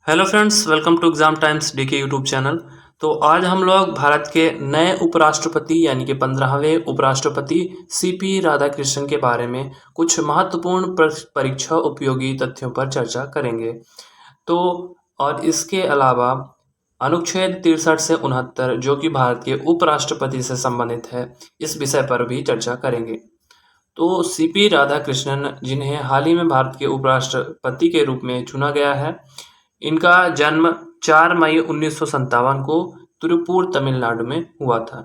Hello friends, welcome to Exam Times DK YouTube channel. तो आज हम लोग भारत के नए उपराष्ट्रपति यानी कि 15वें उपराष्ट्रपति सीपी राधाकृष्णन के बारे में कुछ महत्वपूर्ण परीक्षा उपयोगी तथ्यों पर चर्चा करेंगे। तो और इसके अलावा अनुच्छेद 63 से 69 जो कि भारत के उपराष्ट्रपति से संबंधित है, इस विषय पर भी चर्चा करेंगे। तो सीपी राधाकृष्णन, जिन्हें हाल ही में भारत के उपराष्ट्रपति के रूप में चुना गया है, इनका जन्म 4 मई 1957 को तिरुपुर, तमिलनाडु में हुआ था।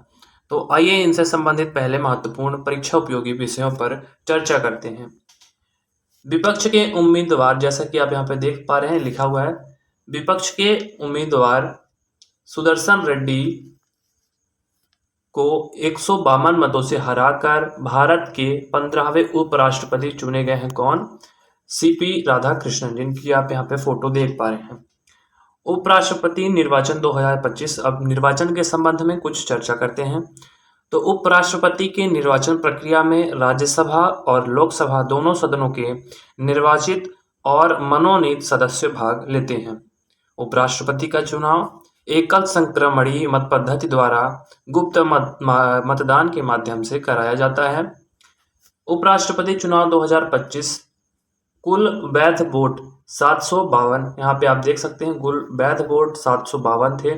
तो आइए इनसे संबंधित पहले महत्वपूर्ण परीक्षा उपयोगी विषयों पर चर्चा करते हैं। विपक्ष के उम्मीदवार, जैसा कि आप यहाँ पे देख पा रहे हैं, लिखा हुआ है, विपक्ष के उम्मीदवार सुदर्शन रेड्डी को 152 मतों से हराकर भारत के 15वें उपराष्ट्रपति चुने गए हैं। कौन? सीपी राधाकृष्णन, जिनकी आप यहाँ पे फोटो देख पा रहे हैं। उपराष्ट्रपति निर्वाचन 2025। अब निर्वाचन के संबंध में कुछ चर्चा करते हैं। तो उपराष्ट्रपति के निर्वाचन प्रक्रिया में राज्यसभा और लोकसभा दोनों सदनों के निर्वाचित और मनोनीत सदस्य भाग लेते हैं। उपराष्ट्रपति का चुनाव एकल संक्रमणीय मत पद्धति द्वारा गुप्त मतदान के माध्यम से कराया जाता है। उपराष्ट्रपति चुनाव 2025 कुल वैध वोट 752, यहाँ पे आप देख सकते हैं, कुल वैध वोट 752 थे।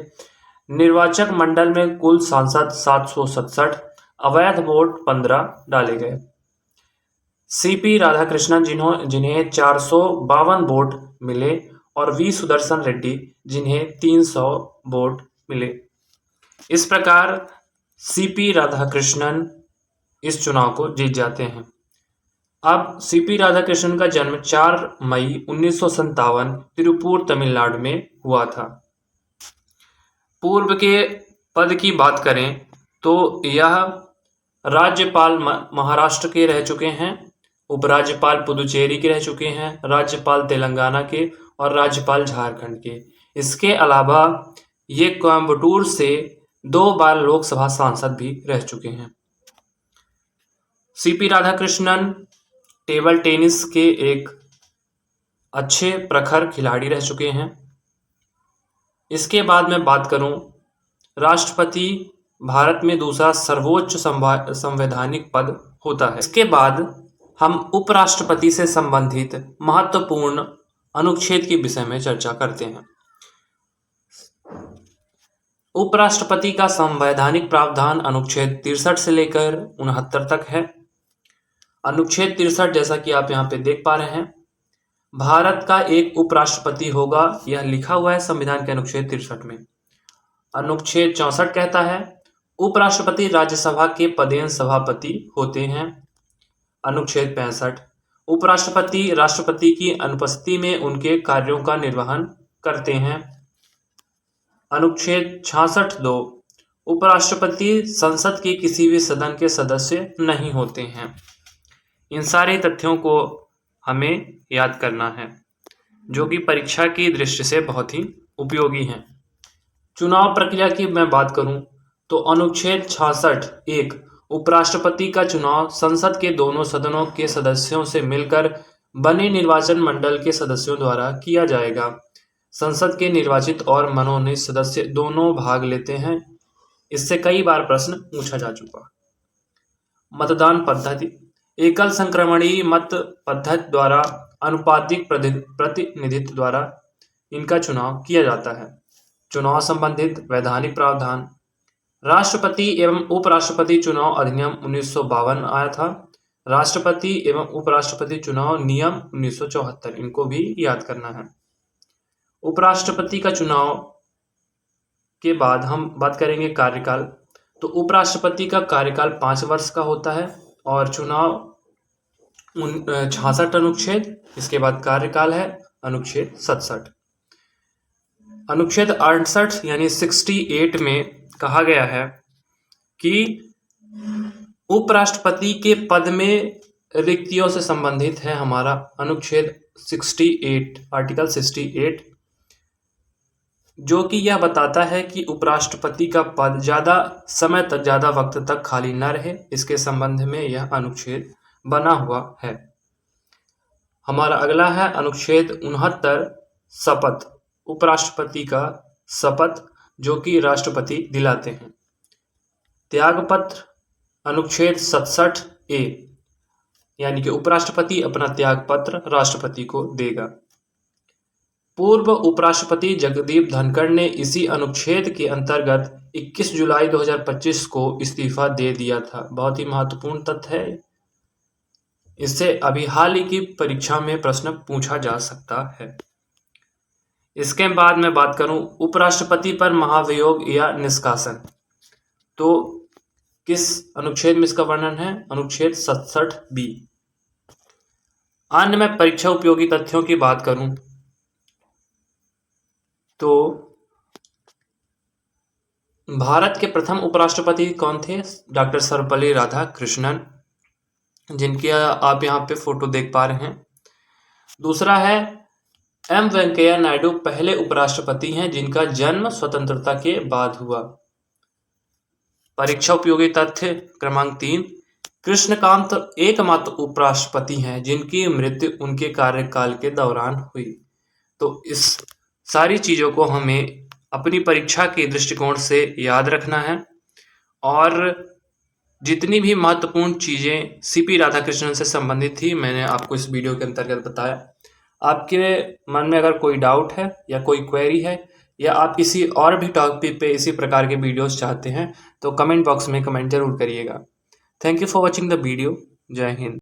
निर्वाचक मंडल में कुल सांसद 767, अवैध वोट 15 डाले गए। सीपी राधाकृष्णन, जिन्हें 452 वोट मिले, और वी सुदर्शन रेड्डी, जिन्हें 300 वोट मिले। इस प्रकार सीपी राधाकृष्णन इस चुनाव को जीत जाते हैं। अब सीपी राधाकृष्णन का जन्म 4 मई 1957 तिरुपुर, तमिलनाडु में हुआ था। पूर्व के पद की बात करें तो यह राज्यपाल महाराष्ट्र के रह चुके हैं, उपराज्यपाल पुदुचेरी के रह चुके हैं, राज्यपाल तेलंगाना के और राज्यपाल झारखंड के। इसके अलावा ये कोयम्बटूर से 2 बार लोकसभा सांसद भी रह चुके हैं। सीपी राधाकृष्णन टेबल टेनिस के एक अच्छे प्रखर खिलाड़ी रह चुके हैं। इसके बाद मैं बात करूं, राष्ट्रपति भारत में दूसरा सर्वोच्च संवैधानिक पद होता है। इसके बाद हम उपराष्ट्रपति से संबंधित महत्वपूर्ण अनुच्छेद के विषय में चर्चा करते हैं। उपराष्ट्रपति का संवैधानिक प्रावधान अनुच्छेद 63 से लेकर 69 तक है। अनुच्छेद 63, जैसा कि आप यहाँ पे देख पा रहे हैं, भारत का एक उपराष्ट्रपति होगा, यह लिखा हुआ है संविधान के अनुच्छेद 63 में। अनुच्छेद 64 कहता है, उपराष्ट्रपति राज्यसभा के पदेन सभापति होते हैं। अनुच्छेद 65, उपराष्ट्रपति राष्ट्रपति की अनुपस्थिति में उनके कार्यों का निर्वहन करते हैं। अनुच्छेद 66(2), उपराष्ट्रपति संसद के किसी भी सदन के सदस्य नहीं होते हैं। इन सारे तथ्यों को हमें याद करना है, जो कि परीक्षा की दृष्टि से बहुत ही उपयोगी हैं। चुनाव प्रक्रिया की मैं बात करूं तो अनुच्छेद 66(1), उपराष्ट्रपति का चुनाव संसद के दोनों सदनों के सदस्यों से मिलकर बने निर्वाचन मंडल के सदस्यों द्वारा किया जाएगा। संसद के निर्वाचित और मनोनीत सदस्य दोनों भाग लेते हैं। इससे कई बार प्रश्न पूछा जा चुका। मतदान पद्धति एकल संक्रमणीय मत पद्धति द्वारा अनुपातिक प्रतिनिधित्व द्वारा इनका चुनाव किया जाता है। चुनाव संबंधित वैधानिक प्रावधान, राष्ट्रपति एवं उपराष्ट्रपति चुनाव अधिनियम 1952 आया था। राष्ट्रपति एवं उपराष्ट्रपति चुनाव नियम 1974, इनको भी याद करना है। उपराष्ट्रपति का चुनाव के बाद हम बात करेंगे कार्यकाल। तो उपराष्ट्रपति का कार्यकाल 5 वर्ष का होता है और चुनाव 66 अनुच्छेद। इसके बाद कार्यकाल है अनुच्छेद 67। अनुच्छेद 68 यानी 68 में कहा गया है कि उपराष्ट्रपति के पद में रिक्तियों से संबंधित है हमारा अनुच्छेद 68, आर्टिकल 68, जो कि यह बताता है कि उपराष्ट्रपति का पद ज़्यादा समय तक, ज़्यादा वक्त तक खाली न रहे। इसके संबंध में यह अनुच्छेद बना हुआ है। हमारा अगला है अनुच्छेद 69, शपथ। उपराष्ट्रपति का शपथ जो कि राष्ट्रपति दिलाते हैं। त्यागपत्र अनुच्छेद 67A, यानी कि उपराष्ट्रपति अपना त्यागपत्र राष्ट्रपति को देगा। पूर्व उपराष्ट्रपति जगदीप धनखड़ ने इसी अनुच्छेद के अंतर्गत 21 जुलाई 2025 को इस्तीफा दे दिया था। बहुत ही महत्वपूर्ण तथ्य है। इससे अभी हाल ही की परीक्षा में प्रश्न पूछा जा सकता है। इसके बाद मैं बात करूं उपराष्ट्रपति पर महाभियोग या निष्कासन, तो किस अनुच्छेद में इसका वर्णन है? अनुच्छेद 67B। अन्य में परीक्षा उपयोगी तथ्यों की बात करूं तो भारत के प्रथम उपराष्ट्रपति कौन थे? डॉक्टर सर्वपल्ली राधाकृष्णन, जिनकी आप यहाँ पे फोटो देख पा रहे हैं। दूसरा है एम वेंकैया नायडू, पहले उपराष्ट्रपति हैं जिनका जन्म स्वतंत्रता के बाद हुआ। परीक्षा उपयोगी तथ्य क्रमांक 3, कृष्णकांत एकमात्र उपराष्ट्रपति हैं जिनकी मृत्यु उनके कार्यकाल के दौरान हुई। तो इस सारी चीज़ों को हमें अपनी परीक्षा के दृष्टिकोण से याद रखना है और जितनी भी महत्वपूर्ण चीज़ें सीपी राधाकृष्णन से संबंधित थी मैंने आपको इस वीडियो के अंतर्गत बताया। आपके मन में अगर कोई डाउट है या कोई क्वेरी है या आप किसी और भी टॉपिक पे इसी प्रकार के वीडियोस चाहते हैं तो कमेंट बॉक्स में कमेंट जरूर करिएगा। Thank you for watching the video. जय हिंद।